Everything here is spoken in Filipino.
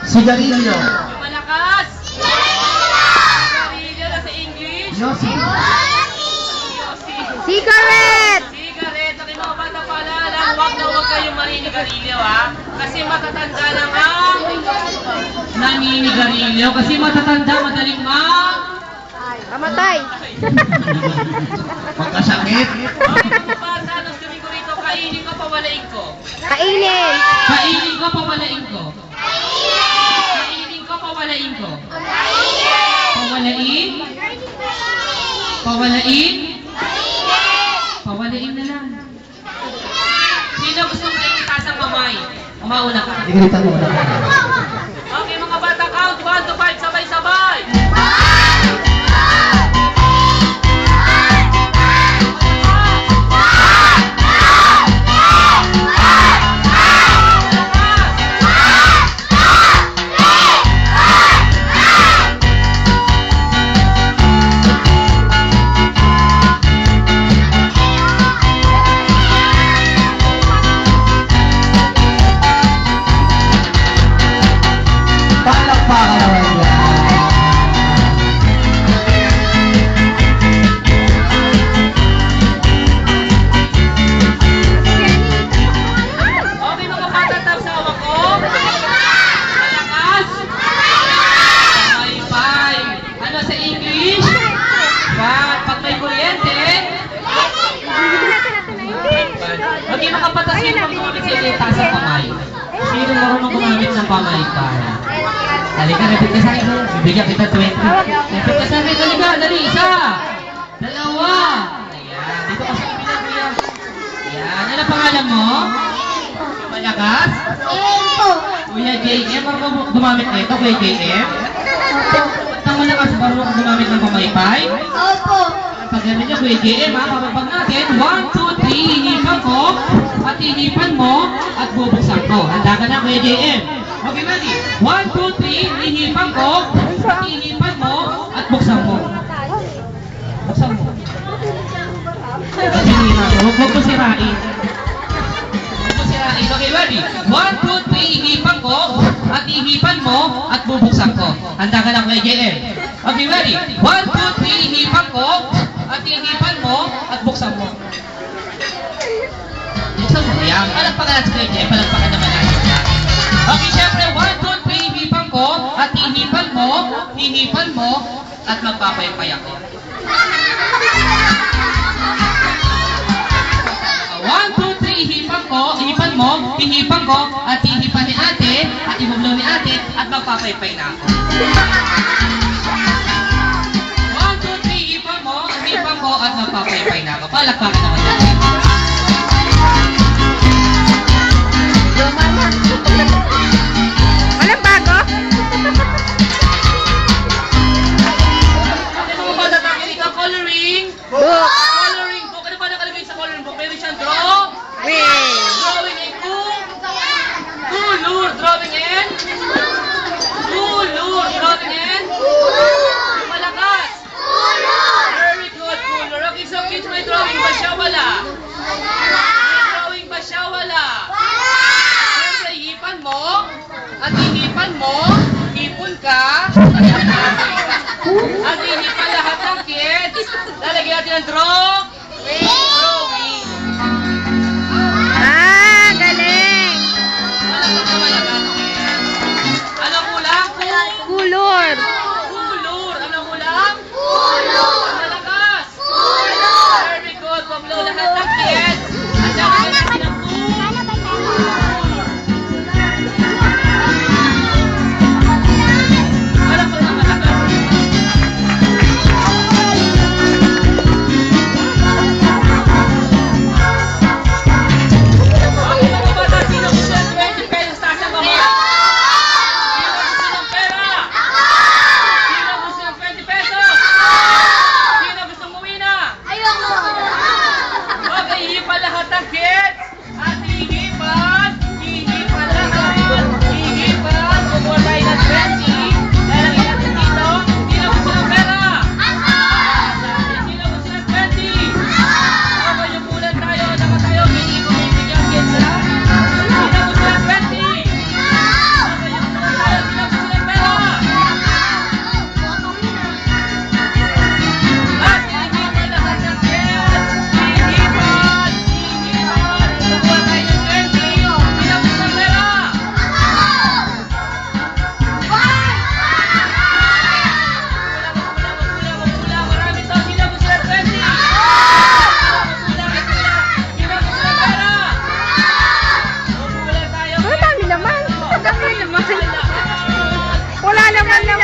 Sigarilyo. Malakas. Sigarilyo na sa English. Yossi. Cigarette! Cigarette. Okay, mga bata pala, huwag na huwag kayong maninigarilyo, ha? Kasi matatanda lang ang naninigarilyo. Kasi matatanda, madaling Pamatay! Magkasakit. Okay, mga bata, nung sabi ko rito, kainin ko, pawalain ko. Kainin! Kainin ko, pawalain ko. Kainin ko, pawalain ko. Pawalain? Pawalain? Pawalain na lang. Sino gusto mo yung itaas ang kamay? Umauna ka. Igalitan mo na. Okay, mga bata, count 1 to 5, sabay-sabay. Palakpakan naman yan. Okay, mga bata, tap sa hawak ko. Malakas. Pay-pay. Ano sa English? Pag may kuryente. Okay, mga bata, sino magkumamit sa inyo itaas ang kamay? Sino marunong gumamit ng pamay-pay? Halika, repeat ka sa akin. Bibigyan kita 20. Repeat ka sa akin. Halika, dali. Isa. Dalawa. Ayan. Dito ka sa kabilang kuya. Ayan. Ano pangalan mo? Malakas? Kuya JM. Marunong gumamit na ito, Kuya JM? Ang malakas, marunong gumamit ng pamaypay? Opo! Pag gano'n niya, Kuya JM, ha? Papapag natin. 1, 2, 3. Hinipan ko. At hinipan mo. At bubuksan ko. Handa ka na, Kuya JM. Okay, ready? 1, 2, 3. Hinipan ko. At hinipan mo. At buksan mo. Buksan mo. Huwag mo sirain. Huwag mo sirain. Okay, ready? 1, 2, 3. Hinipan ko. At hihipan mo. At bubuksan ko. Handa ka na, Kuya JM. Okay, ready? 1, 2, 3. Hinipan ko. At hihipan mo. At buksan mo. Buksan mo. Ayan. Palagpakan natin, Kuya JM. Palagpakan naman natin. Okay, syempre, 1, 2, 3, hihipan ko, at hihipan mo, at magpapaypay ako. 1, 2, 3, hihipan ko, at hihipan ni ate, at ibublaw ni ate, at magpapaypay na ako. 1, 2, 3, hihipan ko, at magpapaypay na ako. Palakpakan naman natin. Walang bago? Okay, mga bata, tayo dito, coloring. Book! Coloring book. Ano ba nakalagay sa coloring book? Meron siyang draw. Wing! Drawing and color. Drawing and color. Drawing and malakas. Very good, color. Okay, so kids, may drawing ba siya? Wala. May drawing ba siya? Wala. Siyempre, hipan mo. At hihipan mo. Hipon ka. At hihipan lahat ng kids. Lalagyan natin ng drawing. Ah, galing! Malakas na malakas. Ano kulang? Kulor! Kulor. Ano kulang? Kulor. Malakas. Kulor. Very good. Pablo lahat ng kids. At lalagyan natin ng malakas na malakas. Wala naman